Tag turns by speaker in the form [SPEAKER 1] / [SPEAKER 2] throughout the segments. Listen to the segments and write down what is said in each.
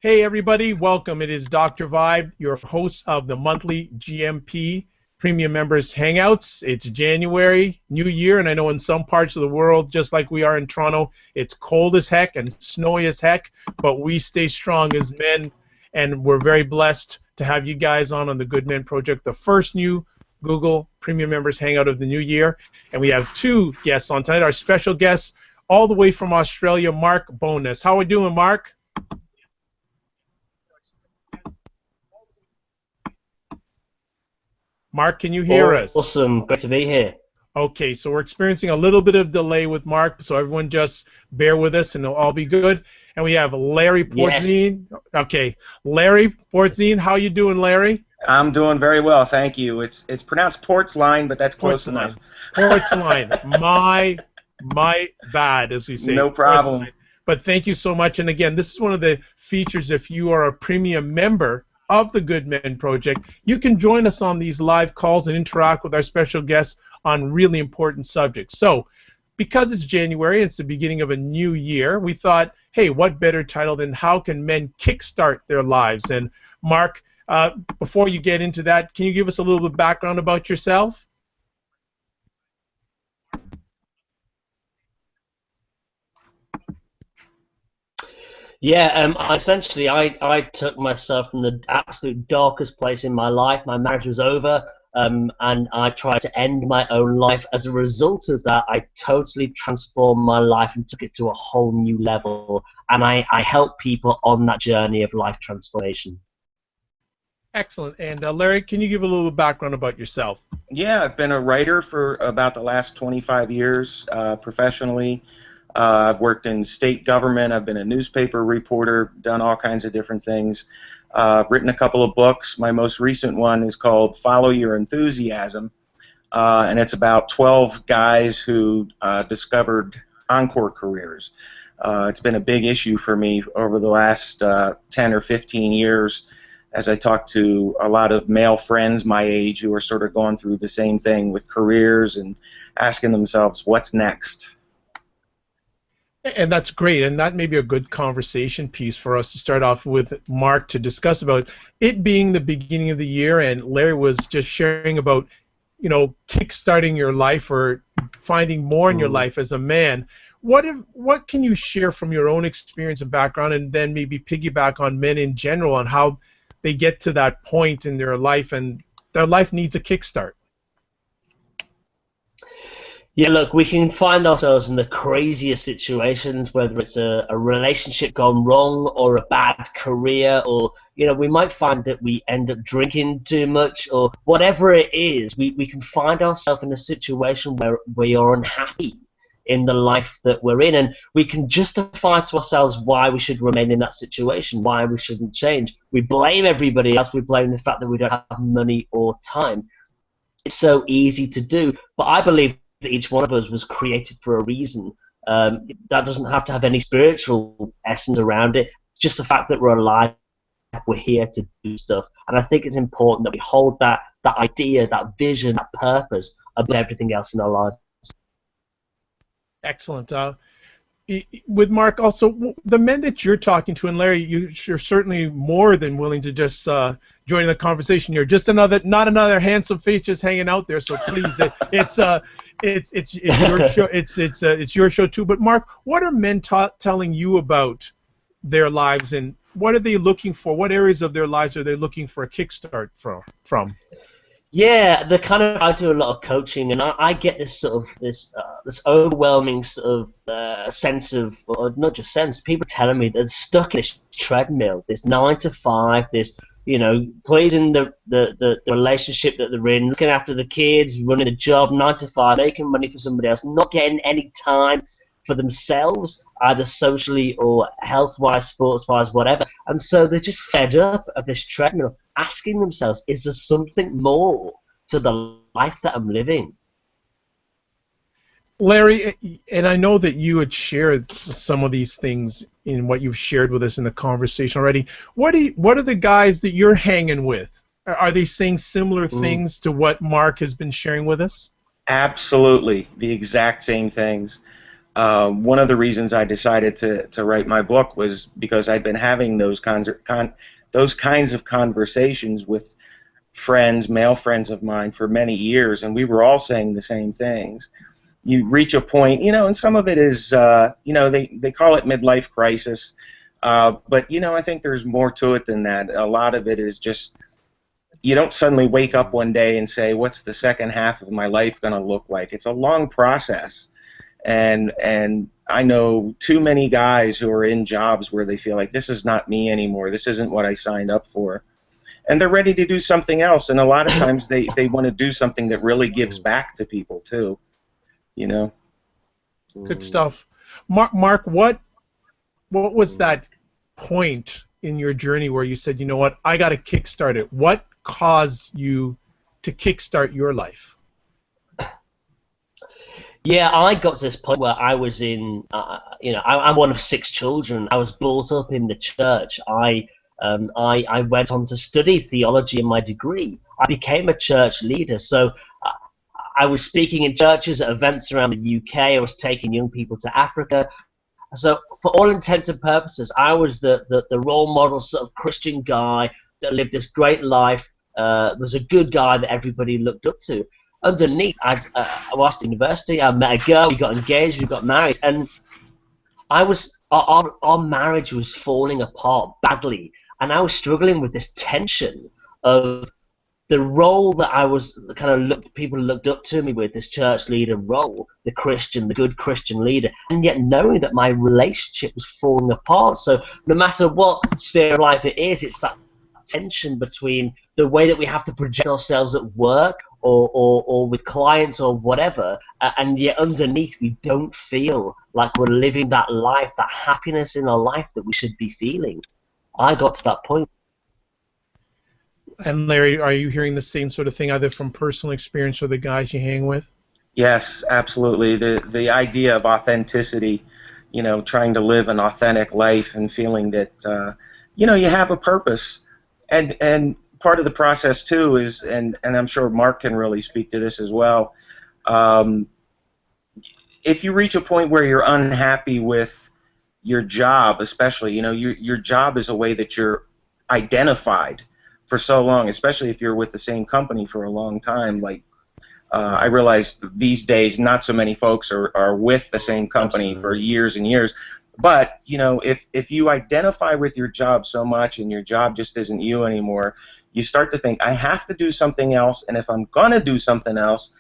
[SPEAKER 1] Hey everybody, welcome. It is Dr. Vibe, your host of the monthly GMP Premium Members Hangouts. It's January, New Year, and I know in some parts of the world, just like we are in Toronto, it's cold as heck and snowy as heck, but we stay strong as men, and we're very blessed to have you guys on the Good Men Project, the first new Google Premium Members Hangout of the new year. And we have two guests on tonight. Our special guest, all the way from Australia, Mark Bowness. How are we doing, Mark? Mark, can you hear us?
[SPEAKER 2] Awesome. Great to be here.
[SPEAKER 1] Okay, so we're experiencing a little bit of delay with Mark, so everyone just bear with us and it'll all be good. And we have Larry Portzine. Yes. Okay, Larry Portzine, how you doing, Larry?
[SPEAKER 3] I'm doing very well, thank you. It's pronounced Portzline, but that's close enough.
[SPEAKER 1] Portzline. My bad, as we say.
[SPEAKER 3] No problem.
[SPEAKER 1] But thank you so much. And again, this is one of the features if you are a premium member of the Good Men Project. You can join us on these live calls and interact with our special guests on really important subjects. So, because it's January, it's the beginning of a new year, we thought, hey, what better title than How Can Men Kickstart Their Lives? And Mark, before you get into that, can you give us a little bit of background about yourself?
[SPEAKER 2] Yeah, essentially, I took myself from the absolute darkest place in my life. My marriage was over, and I tried to end my own life. As a result of that, I totally transformed my life and took it to a whole new level. And I help people on that journey of life transformation.
[SPEAKER 1] Excellent. And Larry, can you give a little background about yourself?
[SPEAKER 3] Yeah, I've been a writer for about the last 25 years professionally. I've worked in state government. I've been a newspaper reporter, done all kinds of different things. I've written a couple of books. My most recent one is called Follow Your Enthusiasm, and it's about 12 guys who discovered encore careers. It's been a big issue for me over the last 10 or 15 years as I talk to a lot of male friends my age who are sort of going through the same thing with careers and asking themselves, what's next?
[SPEAKER 1] And that's great, and that may be a good conversation piece for us to start off with Mark to discuss about it being the beginning of the year, and Larry was just sharing about, you know, kickstarting your life or finding more in your life as a man. What can you share from your own experience and background, and then maybe piggyback on men in general on how they get to that point in their life and their life needs a kickstart?
[SPEAKER 2] Yeah, look, we can find ourselves in the craziest situations, whether it's a relationship gone wrong or a bad career, or, you know, we might find that we end up drinking too much, or whatever it is, we can find ourselves in a situation where we are unhappy in the life that we're in, and we can justify to ourselves why we should remain in that situation, why we shouldn't change. We blame everybody else, we blame the fact that we don't have money or time. It's so easy to do, but I believe that each one of us was created for a reason. That doesn't have to have any spiritual essence around it. It's just the fact that we're alive, we're here to do stuff. And I think it's important that we hold that idea, that vision, that purpose above everything else in our lives.
[SPEAKER 1] Excellent. With Mark, also, the men that you're talking to, and Larry, you're certainly more than willing to just join the conversation here. Just not another handsome face just hanging out there. So please, it's your show. It's your show too. But Mark, what are men telling you about their lives, and what are they looking for? What areas of their lives are they looking for a kickstart from?
[SPEAKER 2] Yeah, I do a lot of coaching, and I get this sort of this overwhelming sort of sense of, or not just sense, people telling me they're stuck in this treadmill, this 9 to 5, this, you know, pleasing the relationship that they're in, looking after the kids, running the job 9 to 5, making money for somebody else, not getting any time for themselves, either socially or health-wise, sports-wise, whatever. And so they're just fed up of this treadmill, asking themselves, is there something more to the life that I'm living?
[SPEAKER 1] Larry, and I know that you had shared some of these things in what you've shared with us in the conversation already. What are the guys that you're hanging with? Are they saying similar things to what Mark has been sharing with us?
[SPEAKER 3] Absolutely, the exact same things. One of the reasons I decided to write my book was because I'd been having those kinds of conversations with friends, male friends of mine, for many years, and we were all saying the same things. You reach a point, and some of it is, they call it midlife crisis, but I think there's more to it than that. A lot of it is just, you don't suddenly wake up one day and say, what's the second half of my life going to look like? It's a long process. And I know too many guys who are in jobs where they feel like, this is not me anymore, this isn't what I signed up for. And they're ready to do something else, and a lot of times they want to do something that really gives back to people too.
[SPEAKER 1] Good stuff. Mark, what was that point in your journey where you said, you know what, I got to kickstart it? What caused you to kickstart your life?
[SPEAKER 2] Yeah, I got to this point where I was in, I'm one of 6 children. I was brought up in the church. I went on to study theology in my degree. I became a church leader. So I was speaking in churches at events around the UK. I was taking young people to Africa. So for all intents and purposes, I was the role model sort of Christian guy that lived this great life, was a good guy that everybody looked up to. Underneath, I was at university, I met a girl, we got engaged, we got married, and our marriage was falling apart badly, and I was struggling with this tension of the role that I was people looked up to me with, this church leader role, the good Christian leader, and yet knowing that my relationship was falling apart. So no matter what sphere of life it is, it's that tension between the way that we have to project ourselves at work or with clients or whatever, and yet underneath we don't feel like we're living that life, that happiness in our life that we should be feeling. I got to that point.
[SPEAKER 1] And Larry, are you hearing the same sort of thing either from personal experience or the guys you hang with?
[SPEAKER 3] Yes, absolutely. The idea of authenticity, trying to live an authentic life and feeling that you have a purpose. And part of the process too is, and I'm sure Mark can really speak to this as well, if you reach a point where you're unhappy with your job, especially, your job is a way that you're identified for so long, especially if you're with the same company for a long time. Like, I realize these days not so many folks are with the same company
[SPEAKER 2] Absolutely.
[SPEAKER 3] for years and years. But, if you identify with your job so much and your job just isn't you anymore, you start to think, I have to do something else, and if I'm going to do something else,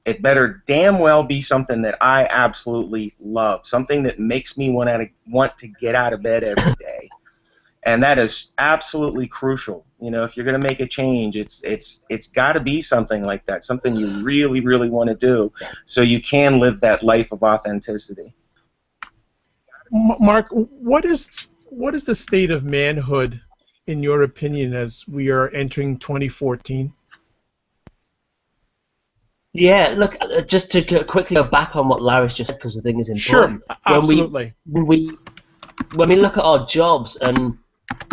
[SPEAKER 3] it better damn well be something that I absolutely love, something that makes me want to get out of bed every day. And that is absolutely crucial. If you're going to make a change, it's got to be something like that, something you really, really want to do, so you can live that life of authenticity.
[SPEAKER 1] Mark, what is the state of manhood, in your opinion, as we are entering 2014?
[SPEAKER 2] Yeah, look, just to quickly go back on what Larry's just said, because I think it's important.
[SPEAKER 1] Sure, absolutely.
[SPEAKER 2] When we look at our jobs, and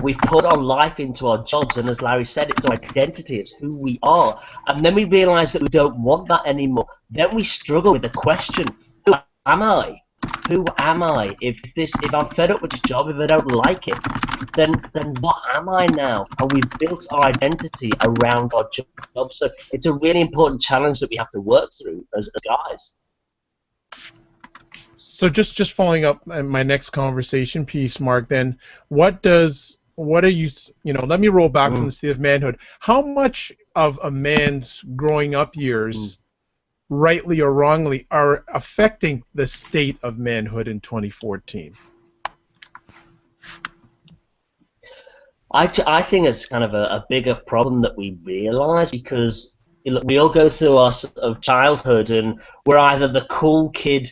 [SPEAKER 2] we've put our life into our jobs, and as Larry said, it's our identity, it's who we are, and then we realise that we don't want that anymore. Then we struggle with the question, who am I? Who am I? If I'm fed up with this job, if I don't like it, then what am I now? And we've built our identity around our job. So it's a really important challenge that we have to work through as guys.
[SPEAKER 1] So just following up my next conversation piece, Mark, then what are you, let me roll back from the state of manhood. How much of a man's growing up years, rightly or wrongly, are affecting the state of manhood in 2014?
[SPEAKER 2] I think it's kind of a bigger problem that we realise, because we all go through our sort of childhood, and we're either the cool kid,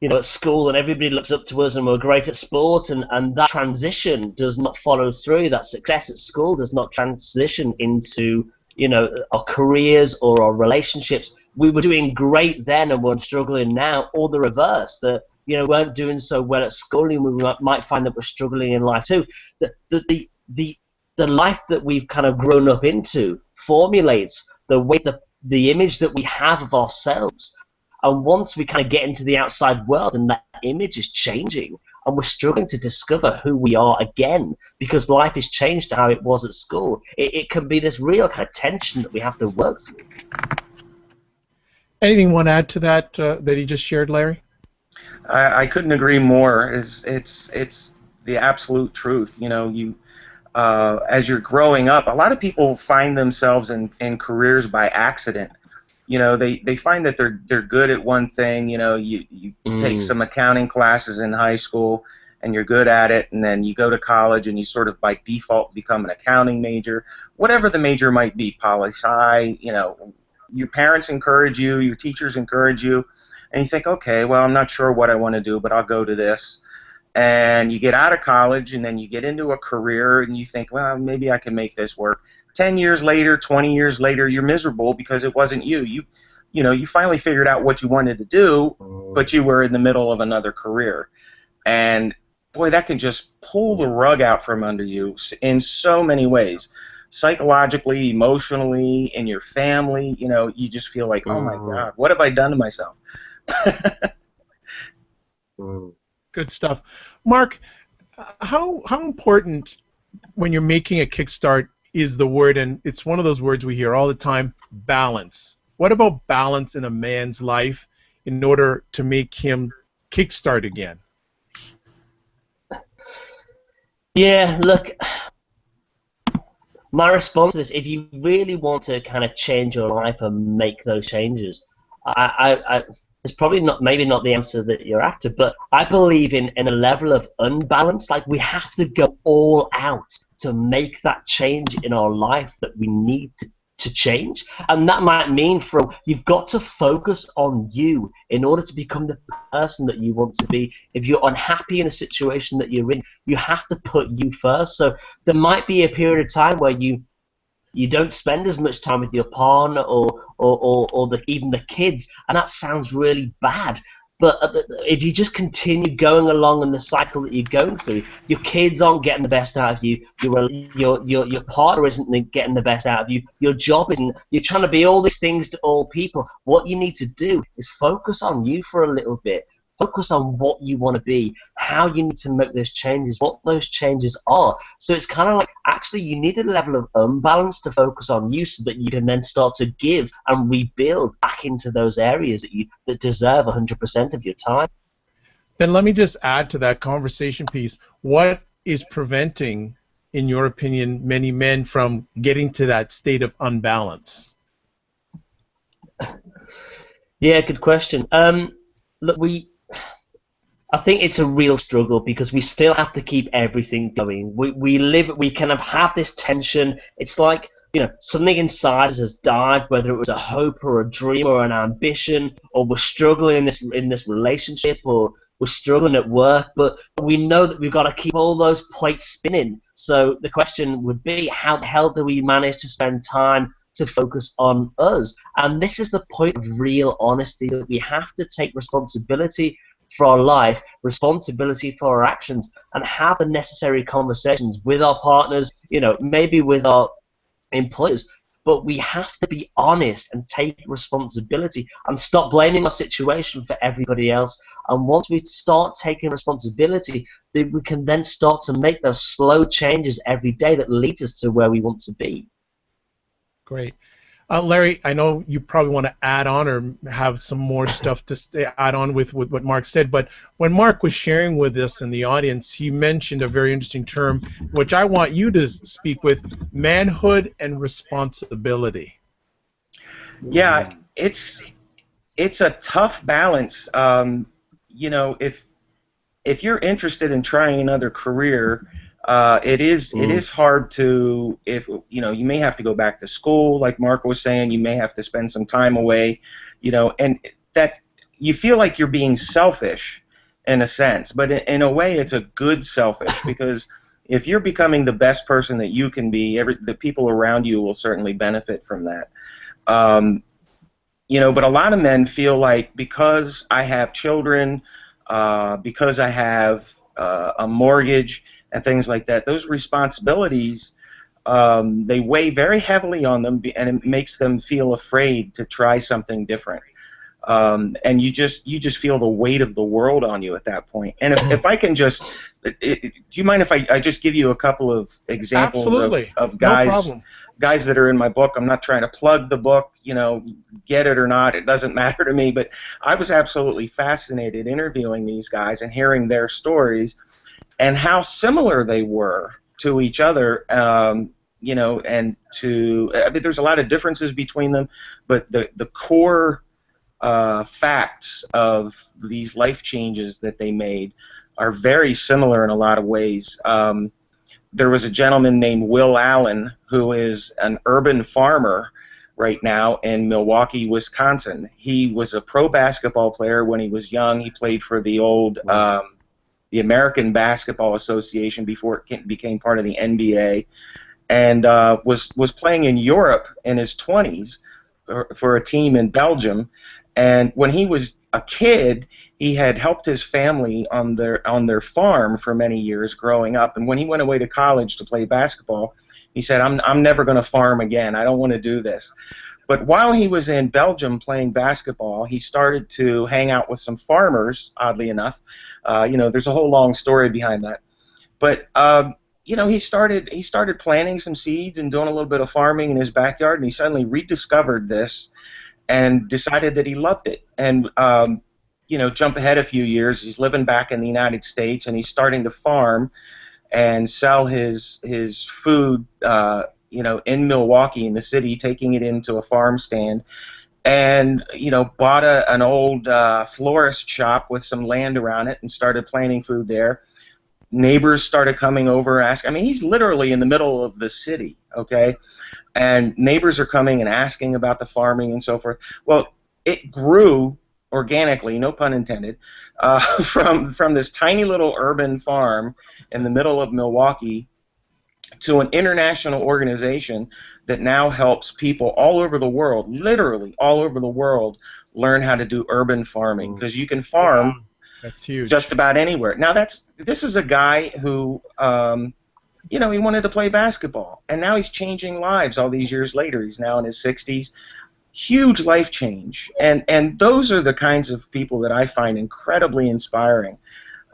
[SPEAKER 2] at school, and everybody looks up to us, and we're great at sport, and that transition does not follow through. That success at school does not transition into our careers or our relationships. We were doing great then, and we're struggling now, or the reverse, that weren't doing so well at school, and we might find that we're struggling in life too. The life that we've kind of grown up into formulates the way the image that we have of ourselves. And once we kind of get into the outside world and that image is changing, and we're struggling to discover who we are again because life has changed to how it was at school, it can be this real kind of tension that we have to work through.
[SPEAKER 1] Anything you want to add to that that he just shared, Larry?
[SPEAKER 3] I couldn't agree more. It's the absolute truth. As you're growing up, a lot of people find themselves in careers by accident. They find that they're good at one thing. You take some accounting classes in high school and you're good at it, and then you go to college and you sort of by default become an accounting major, whatever the major might be, poli-sci. Your parents encourage you, your teachers encourage you, and you think, okay, well, I'm not sure what I want to do, but I'll go to this. And you get out of college, and then you get into a career, and you think, well, maybe I can make this work. 10 years later, 20 years later, you're miserable because it wasn't you. You finally figured out what you wanted to do, but you were in the middle of another career. And, boy, that can just pull the rug out from under you in so many ways. Psychologically, emotionally, in your family, you just feel like, oh, my God, what have I done to myself?
[SPEAKER 1] Good stuff. Mark, how important, when you're making a Kickstart, is the word, and it's one of those words we hear all the time, balance. What about balance in a man's life in order to make him kickstart again?
[SPEAKER 2] Yeah, look, my response to this, if you really want to kind of change your life and make those changes, it's probably maybe not the answer that you're after, but I believe in a level of unbalance. Like, we have to go all out to make that change in our life that we need to change. And that might mean you've got to focus on you in order to become the person that you want to be. If you're unhappy in a situation that you're in, you have to put you first. So there might be a period of time where you don't spend as much time with your partner or even the kids, and that sounds really bad. But if you just continue going along in the cycle that you're going through, your kids aren't getting the best out of you. Your partner isn't getting the best out of you. Your job isn't. You're trying to be all these things to all people. What you need to do is focus on you for a little bit. Focus on what you want to be, how you need to make those changes, what those changes are. So it's kind of like, actually, you need a level of unbalance to focus on you so that you can then start to give and rebuild back into those areas that deserve 100% of your time.
[SPEAKER 1] Then let me just add to that conversation piece. What is preventing, in your opinion, many men from getting to that state of unbalance?
[SPEAKER 2] Yeah, good question. Look, I think it's a real struggle because we still have to keep everything going. We kind of have this tension. It's like, something inside us has died, whether it was a hope or a dream or an ambition, or we're struggling in this relationship, or we're struggling at work, but we know that we've got to keep all those plates spinning. So the question would be, how the hell do we manage to spend time to focus on us? And this is the point of real honesty, that we have to take responsibility for our life, responsibility for our actions, and have the necessary conversations with our partners, maybe with our employers. But we have to be honest and take responsibility and stop blaming our situation for everybody else. And once we start taking responsibility, then we can then start to make those slow changes every day that leads us to where we want to be.
[SPEAKER 1] Great. Larry, I know you probably want to add on or have some more stuff to add on with what Mark said, but when Mark was sharing with us in the audience, he mentioned a very interesting term, which I want you to speak with: manhood and responsibility.
[SPEAKER 3] Yeah, it's a tough balance. If you're interested in trying another career, it is hard to, you may have to go back to school, like Mark was saying. You may have to spend some time away, and that you feel like you're being selfish in a sense, but in a way it's a good selfish, because if you're becoming the best person that you can be, the people around you will certainly benefit from that. But a lot of men feel like, because I have children, because I have a mortgage and things like that, those responsibilities, they weigh very heavily on them, and it makes them feel afraid to try something different. and you just feel the weight of the world on you at that point. And if I can just, do you mind if I just give you a couple of examples
[SPEAKER 1] Absolutely.
[SPEAKER 3] of
[SPEAKER 1] No
[SPEAKER 3] guys
[SPEAKER 1] problem.
[SPEAKER 3] guys that are in my book? I'm not trying to plug the book, get it or not, it doesn't matter to me, but I was absolutely fascinated interviewing these guys and hearing their stories and how similar they were to each other, and I mean, there's a lot of differences between them, but the core facts of these life changes that they made are very similar in a lot of ways. There was a gentleman named Will Allen who is an urban farmer right now in Milwaukee, Wisconsin. He was a pro basketball player when he was young. He played for the old the American Basketball Association before it became part of the NBA, and was playing in Europe in his 20s for a team in Belgium. And when he was a kid, he had helped his family on their farm for many years growing up. And when he went away to college to play basketball, he said, "I'm never going to farm again. I don't want to do this." But while he was in Belgium playing basketball, he started to hang out with some farmers. Oddly enough, there's a whole long story behind that. But he started planting some seeds and doing a little bit of farming in his backyard, and he suddenly rediscovered this and decided that he loved it. And jump ahead a few years, he's living back in the United States, and he's starting to farm and sell his food, in Milwaukee, in the city, taking it into a farm stand, and bought an old florist shop with some land around it and started planting food there. Neighbors started coming over, asking. I mean, he's literally in the middle of the city, okay? And neighbors are coming and asking about the farming and so forth. Well, it grew organically, no pun intended, from this tiny little urban farm in the middle of Milwaukee to an international organization that now helps people all over the world, literally all over the world, learn how to do urban farming, because you can farm
[SPEAKER 1] That's huge.
[SPEAKER 3] just about anywhere. Now, this is a guy who he wanted to play basketball, and now he's changing lives all these years later. He's now in his 60s. Huge life change, and those are the kinds of people that I find incredibly inspiring.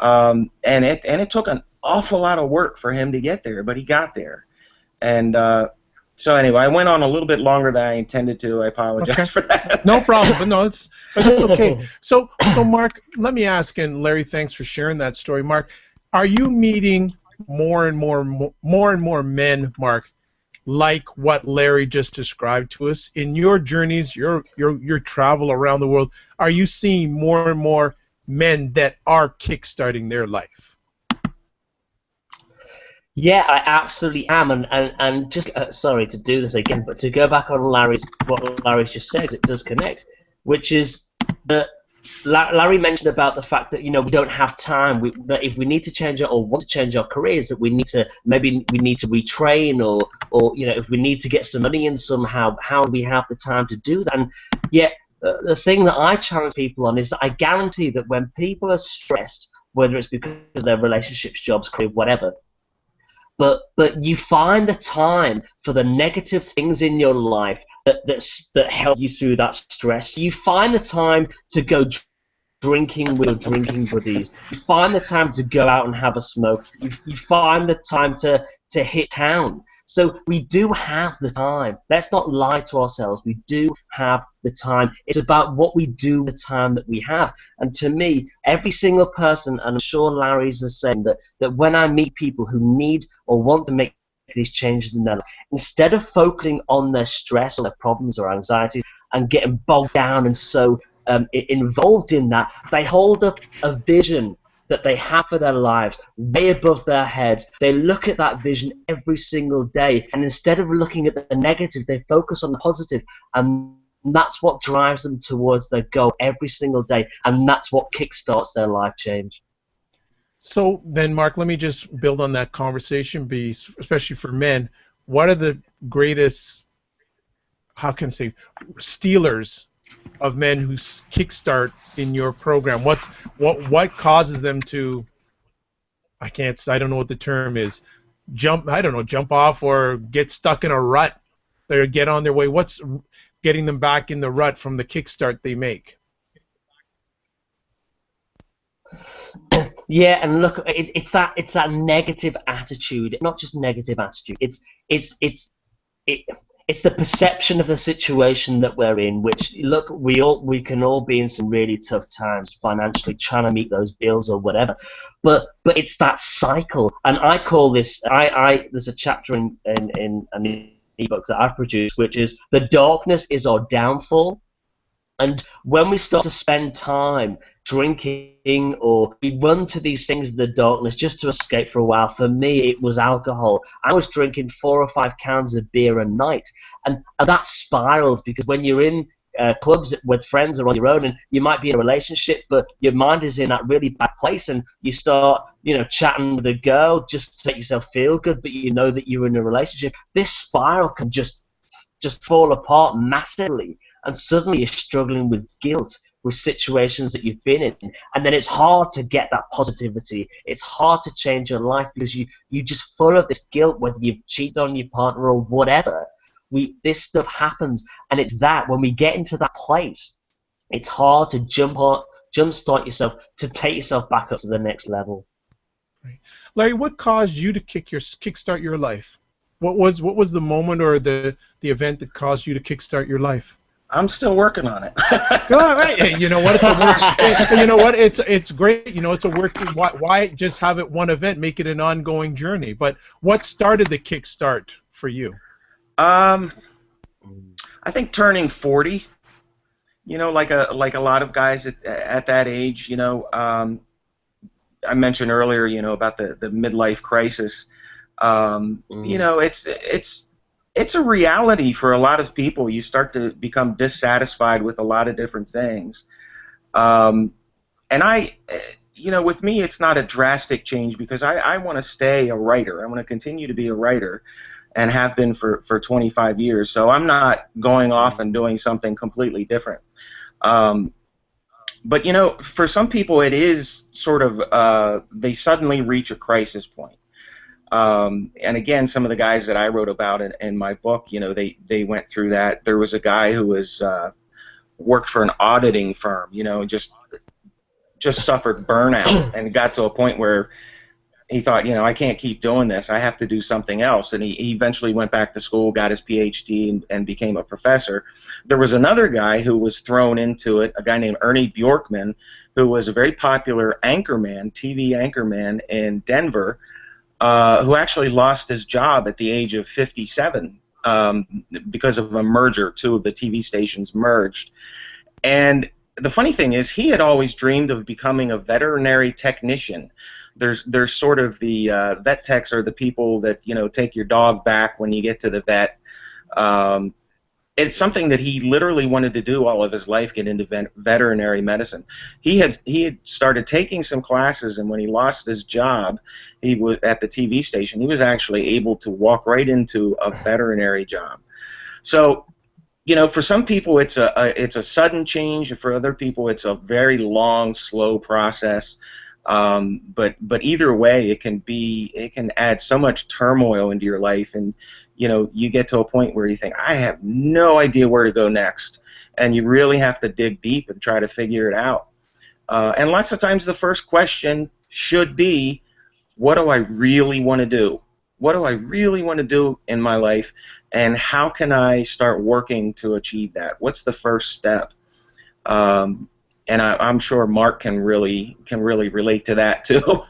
[SPEAKER 3] And it took an awful lot of work for him to get there, but he got there. And so anyway, I went on a little bit longer than I intended to. I apologize for that.
[SPEAKER 1] No problem, but that's okay. So Mark, let me ask, and Larry, thanks for sharing that story. Mark, are you meeting more and more men, Mark, like what Larry just described to us in your journeys, your travel around the world? Are you seeing more and more men that are kickstarting their life?
[SPEAKER 2] Yeah, I absolutely am, and just sorry to do this again, but to go back on what Larry's just said, it does connect, which is that Larry mentioned about the fact that we don't have time. That if we need to change or want to change our careers, that we need to retrain, or if we need to get some money in somehow, how do we have the time to do that? And yet the thing that I challenge people on is that I guarantee that when people are stressed, whether it's because of their relationships, jobs, career, whatever, but you find the time for the negative things in your life that help you through that stress. You find the time to go drinking with your drinking buddies. You find the time to go out and have a smoke. You find the time to hit town. So we do have the time. Let's not lie to ourselves. We do have the time. It's about what we do with the time that we have. And to me, every single person, and I'm sure Larry's the same, that when I meet people who need or want to make these changes in their life, instead of focusing on their stress or their problems or anxieties and getting bogged down and so involved in that, they hold up a vision that they have for their lives way above their heads. They look at that vision every single day, and instead of looking at the negative, they focus on the positive, and that's what drives them towards their goal every single day, and that's what kickstarts their life change.
[SPEAKER 1] So then, Mark, let me just build on that conversation, especially for men. What are the greatest, how can I say, stealers of men who kickstart in your program? What causes them to, I don't know what the term is, jump off or get stuck in a rut or get on their way? What's getting them back in the rut from the kickstart they make?
[SPEAKER 2] Yeah, and look, it's that negative attitude, not just negative attitude. It's it, it's the perception of the situation that we're in. Which, look, we can all be in some really tough times financially, trying to meet those bills or whatever. But it's that cycle, and I call this. I there's a chapter in an ebook that I've produced, which is the darkness is our downfall. And when we start to spend time drinking, or we run to these things in the darkness just to escape for a while, for me it was alcohol. I was drinking 4 or 5 cans of beer a night, and that spirals, because when you're in clubs with friends or on your own, and you might be in a relationship, but your mind is in that really bad place, and you start, chatting with a girl just to make yourself feel good, but you know that you're in a relationship. This spiral can just fall apart massively, and suddenly you're struggling with guilt, with situations that you've been in, and then it's hard to get that positivity. It's hard to change your life because you just full of this guilt, whether you've cheated on your partner or whatever. This stuff happens, and it's that when we get into that place, it's hard to jumpstart yourself, to take yourself back up to the next level.
[SPEAKER 1] Right. Larry, what caused you to kickstart your life? What was the moment or the event that caused you to kickstart your life?
[SPEAKER 3] I'm still working on it.
[SPEAKER 1] Go on, right. You know what? It's a work. You know what? It's great. It's a work. Why just have it one event? Make it an ongoing journey. But what started the kickstart for you?
[SPEAKER 3] I think turning 40. Like a lot of guys at that age. I mentioned earlier. About the midlife crisis. It's a reality for a lot of people. You start to become dissatisfied with a lot of different things. And with me, it's not a drastic change, because I want to stay a writer. I want to continue to be a writer, and have been for 25 years. So I'm not going off and doing something completely different. But for some people, it is sort of they suddenly reach a crisis point. And again, some of the guys that I wrote about in my book, they went through that. There was a guy who was worked for an auditing firm, just suffered burnout, and got to a point where he thought, I can't keep doing this. I have to do something else. And he eventually went back to school, got his PhD, and became a professor. There was another guy who was thrown into it, a guy named Ernie Bjorkman, who was a very popular anchorman, TV anchorman in Denver, who actually lost his job at the age of 57 because of a merger. Two of the TV stations merged. And the funny thing is, he had always dreamed of becoming a veterinary technician. There's sort of the vet techs are the people that take your dog back when you get to the vet. It's something that he literally wanted to do all of his life, get into veterinary medicine. He had started taking some classes, and when he lost his job, he was at the TV station. He was actually able to walk right into a veterinary job. So, for some people it's a sudden change, and for other people it's a very long, slow process. But either way, it can add so much turmoil into your life, and you get to a point where you think, I have no idea where to go next, and you really have to dig deep and try to figure it out. And lots of times the first question should be, what do I really want to do? What do I really want to do in my life, and how can I start working to achieve that? What's the first step? And I'm sure Mark can really relate to that too.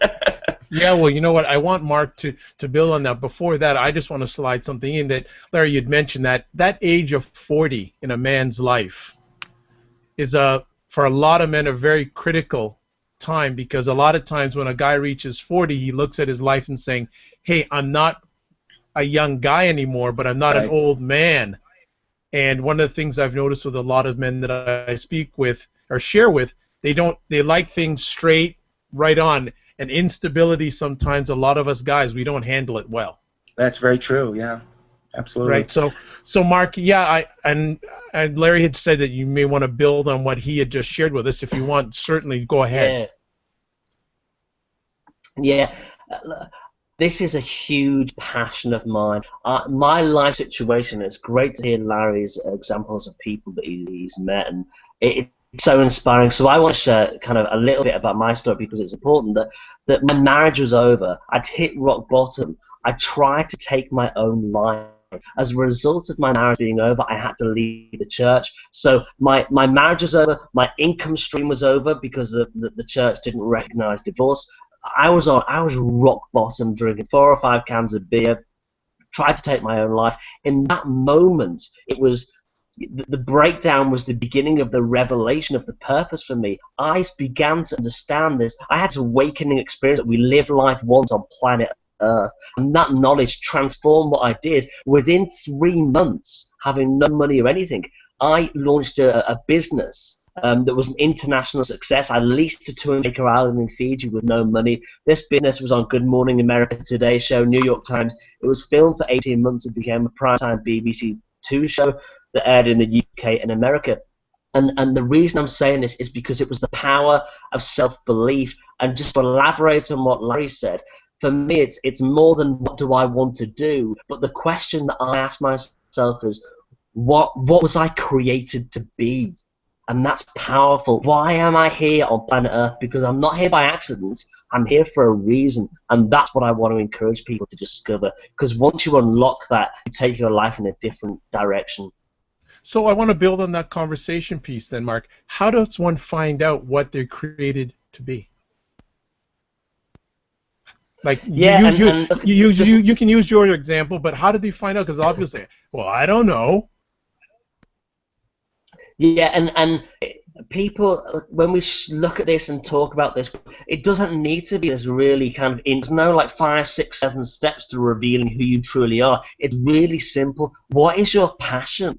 [SPEAKER 1] Yeah, well, you know what? I want Mark to build on that. Before that, I just want to slide something in that, Larry, you'd mentioned that age of 40 in a man's life is for a lot of men a very critical time, because a lot of times when a guy reaches 40, he looks at his life and saying, hey, I'm not a young guy anymore, but I'm not an old man. And one of the things I've noticed with a lot of men that I speak with or share with, they like things straight, right on. And instability, sometimes a lot of us guys, we don't handle it well.
[SPEAKER 3] That's very true. Yeah, absolutely.
[SPEAKER 1] Right. So Mark, yeah, and Larry had said that you may want to build on what he had just shared with us. If you want, certainly go ahead.
[SPEAKER 2] Yeah. This is a huge passion of mine. My life situation, it's great to hear Larry's examples of people that he's met, and so inspiring. So I want to share kind of a little bit about my story because it's important that my marriage was over. I'd hit rock bottom. I tried to take my own life. As a result of my marriage being over, I had to leave the church. So my marriage was over. My income stream was over because the church didn't recognize divorce. I was rock bottom, drinking 4 or 5 cans of beer. Tried to take my own life. In that moment, it was the breakdown was the beginning of the revelation of the purpose for me. I began to understand this. I had this awakening experience that we live life once on planet Earth, and that knowledge transformed what I did. Within 3 months, having no money or anything, I launched a business that was an international success. I leased a 200-acre island in Fiji with no money. This business was on Good Morning America, Today Show, New York Times. It was filmed for 18 months. It became a primetime BBC 2 show that aired in the UK and America. And the reason I'm saying this is because it was the power of self-belief. And just to elaborate on what Larry said, for me it's more than what do I want to do, but the question that I ask myself is what was I created to be? And that's powerful. Why am I here on planet Earth? Because I'm not here by accident. I'm here for a reason. And that's what I want to encourage people to discover. Because once you unlock that, you take your life in a different direction.
[SPEAKER 1] So I want to build on that conversation piece then, Mark. How does one find out what they're created to be? Like
[SPEAKER 2] Yeah,
[SPEAKER 1] you can use your example, but how did they find out? Because obviously, well, I don't know.
[SPEAKER 2] Yeah, and people, when we look at this and talk about this, it doesn't need to be this really kind of, there's no like 5, 6, 7 steps to revealing who you truly are. It's really simple. What is your passion?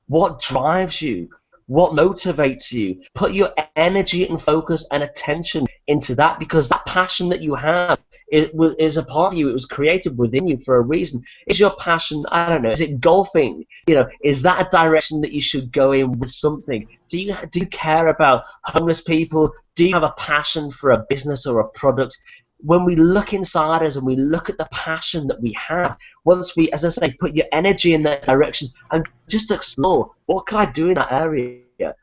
[SPEAKER 2] What drives you? What motivates you? Put your energy and focus and attention into that, because that passion that you have is a part of you. It was created within you for a reason. Is your passion, I don't know, is it golfing? You know, is that a direction that you should go in with something? Do you care about homeless people? Do you have a passion for a business or a product? When we look inside us and we look at the passion that we have, once we, as I say, put your energy in that direction and just explore, what could I do in that area?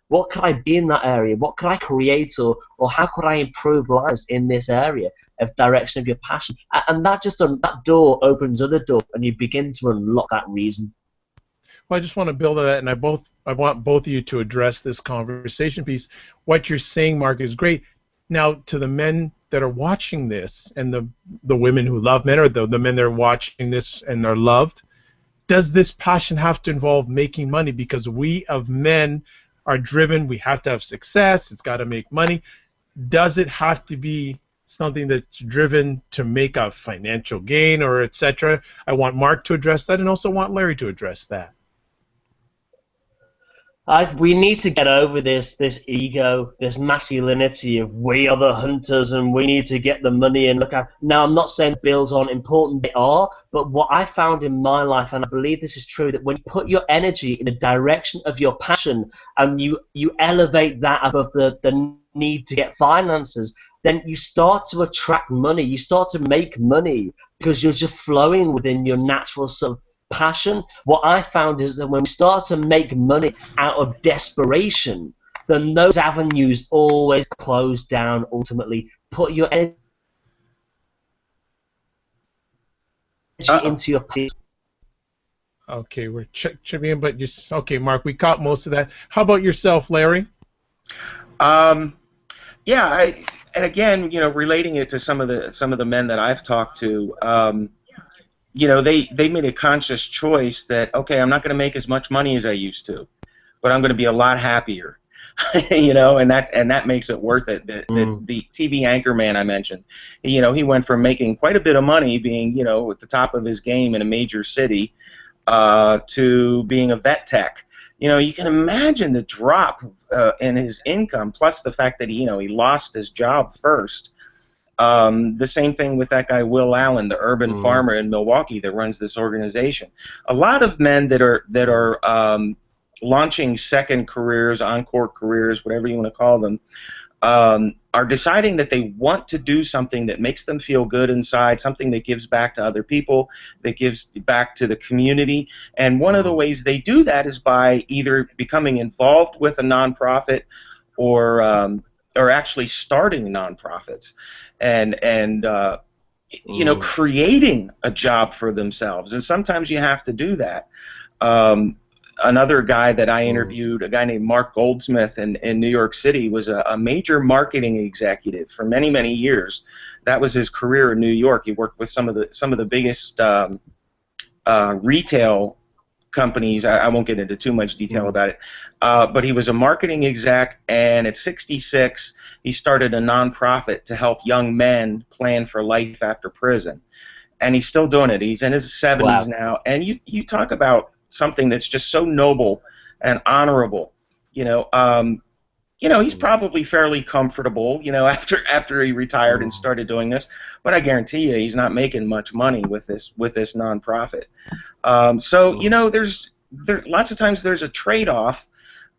[SPEAKER 2] What could I be in that area? What could I create, or how could I improve lives in this area of direction of your passion? And that that door opens other doors, and you begin to unlock that reason.
[SPEAKER 1] Well, I just want to build on that, and I want both of you to address this conversation piece. What you're saying, Mark, is great. Now, to the men that are watching this, and the women who love men, or the men that are watching this and are loved, does this passion have to involve making money? Because we of men are driven, we have to have success, it's got to make money. Does it have to be something that's driven to make a financial gain, or etc.? I want Mark to address that, and also want Larry to address that.
[SPEAKER 2] We need to get over this ego, this masculinity of we are the hunters and we need to get the money and look at. Now, I'm not saying bills aren't important, they are, but what I found in my life, and I believe this is true, that when you put your energy in the direction of your passion and you elevate that above the need to get finances, then you start to attract money, you start to make money because you're just flowing within your natural sort of passion. What I found is that when we start to make money out of desperation, then those avenues always close down ultimately. Put your energy into your peace.
[SPEAKER 1] Okay, we're chipping in, but okay, Mark, we caught most of that. How about yourself, Larry?
[SPEAKER 3] Yeah, and again, you know, relating it to some of the men that I've talked to, you know, they made a conscious choice that, okay, I'm not going to make as much money as I used to, but I'm going to be a lot happier, you know, and that makes it worth it. The TV anchor man I mentioned, you know, he went from making quite a bit of money, being, you know, at the top of his game in a major city, to being a vet tech. You know, you can imagine the drop in his income, plus the fact that he lost his job first. The same thing with that guy Will Allen, the urban farmer in Milwaukee that runs this organization. A lot of men that are launching second careers, encore careers, whatever you want to call them, are deciding that they want to do something that makes them feel good inside, something that gives back to other people, that gives back to the community. And one of the ways they do that is by either becoming involved with a nonprofit or actually starting nonprofits, and creating a job for themselves. And sometimes you have to do that. Another guy that I interviewed, a guy named Mark Goldsmith in New York City, was a major marketing executive for many, many years. That was his career in New York. He worked with some of the biggest retail companies. I won't get into too much detail about it, but he was a marketing exec, and at 66, he started a nonprofit to help young men plan for life after prison. And he's still doing it. He's in his 70s now, and you talk about something that's just so noble and honorable. He's probably fairly comfortable, after he retired and started doing this. But I guarantee you, he's not making much money with this nonprofit. There's lots of times there's a trade-off.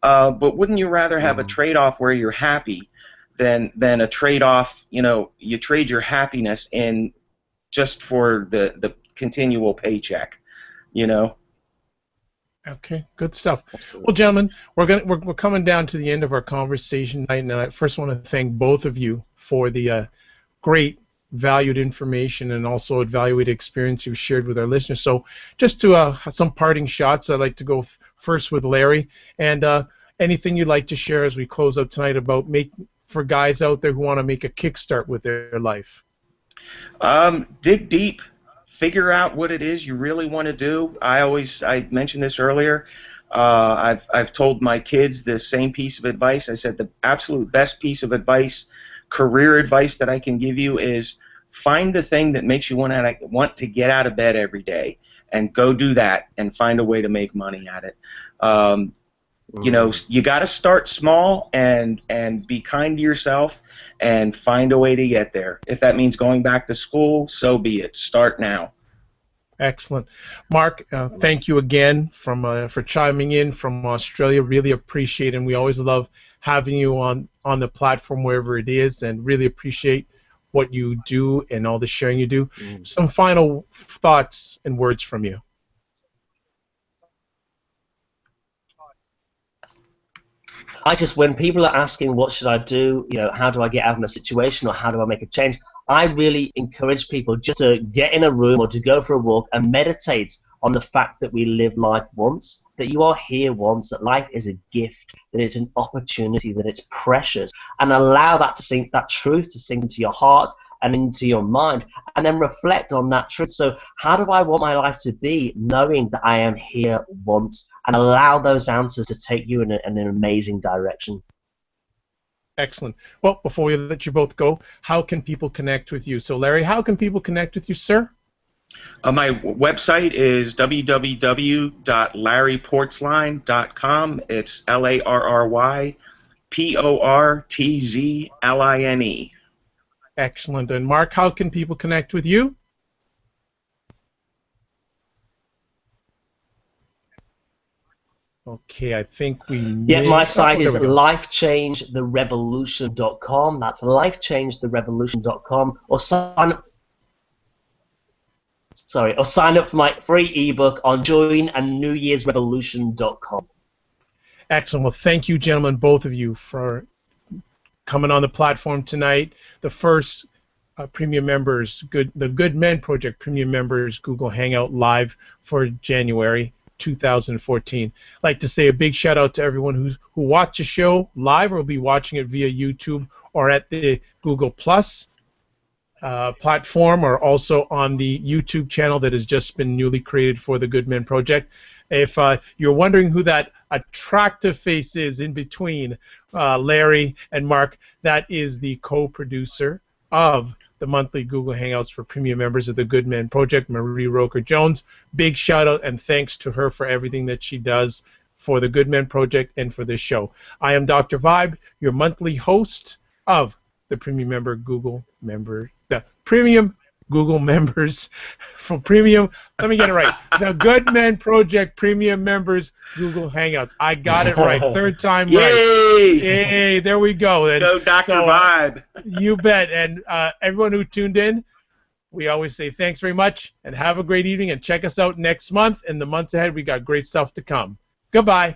[SPEAKER 3] But wouldn't you rather have a trade-off where you're happy than a trade-off? You trade your happiness in just for the continual paycheck.
[SPEAKER 1] Okay, good stuff.
[SPEAKER 2] Absolutely.
[SPEAKER 1] Well, gentlemen, we're coming down to the end of our conversation tonight, and I first want to thank both of you for the great, valued information and also evaluated experience you've shared with our listeners. So, just to some parting shots, I'd like to go first with Larry, and anything you'd like to share as we close out tonight about for guys out there who want to make a kickstart with their life.
[SPEAKER 3] Dig deep. Figure out what it is you really want to do. I mentioned this earlier. I've told my kids the same piece of advice. I said the absolute best piece of advice, career advice that I can give you is find the thing that makes you want to get out of bed every day and go do that and find a way to make money at it. You got to start small and be kind to yourself and find a way to get there. If that means going back to school, so be it. Start now.
[SPEAKER 1] Excellent. Mark, thank you again for chiming in from Australia. Really appreciate it, and we always love having you on the platform wherever it is, and really appreciate what you do and all the sharing you do. Some final thoughts and words from you.
[SPEAKER 2] When people are asking what should I do, how do I get out of a situation or how do I make a change, I really encourage people just to get in a room or to go for a walk and meditate on the fact that we live life once, that you are here once, that life is a gift, that it's an opportunity, that it's precious, and allow that truth to sink into your heart and into your mind, and then reflect on that truth. So how do I want my life to be, knowing that I am here once, and allow those answers to take you in an amazing direction.
[SPEAKER 1] Excellent. Well, before we let you both go, how can people connect with you? So, Larry, how can people connect with you, sir?
[SPEAKER 3] My website is www.larryportzline.com. It's LarryPortzline.
[SPEAKER 1] Excellent. And Mark, how can people connect with you? Okay, I think we
[SPEAKER 2] my site is lifechangetherevolution.com. That's lifechangetherevolution.com. Or sign up for my free ebook on joinanewyearsrevolution.com.
[SPEAKER 1] Excellent. Well, thank you, gentlemen, both of you, for coming on the platform tonight. The first premium members, the Good Men Project premium members Google Hangout Live for January 2014. I'd like to say a big shout out to everyone who watched the show live or will be watching it via YouTube or at the Google Plus platform, or also on the YouTube channel that has just been newly created for the Good Men Project. If you're wondering who that attractive face is in between Larry and Mark, that is the co-producer of the monthly Google Hangouts for premium members of the Good Men Project, Marie Roker-Jones. Big shout out and thanks to her for everything that she does for the Good Men Project and for this show. I am Dr. Vibe, your monthly host of the premium Google members for premium. Let me get it right. The Good Men Project premium members Google Hangouts. I got it right. Third time right. Yay! There we go. And
[SPEAKER 3] go Dr. Vibe.
[SPEAKER 1] You bet. And everyone who tuned in, we always say thanks very much and have a great evening. And check us out next month. In the months ahead, we got great stuff to come. Goodbye.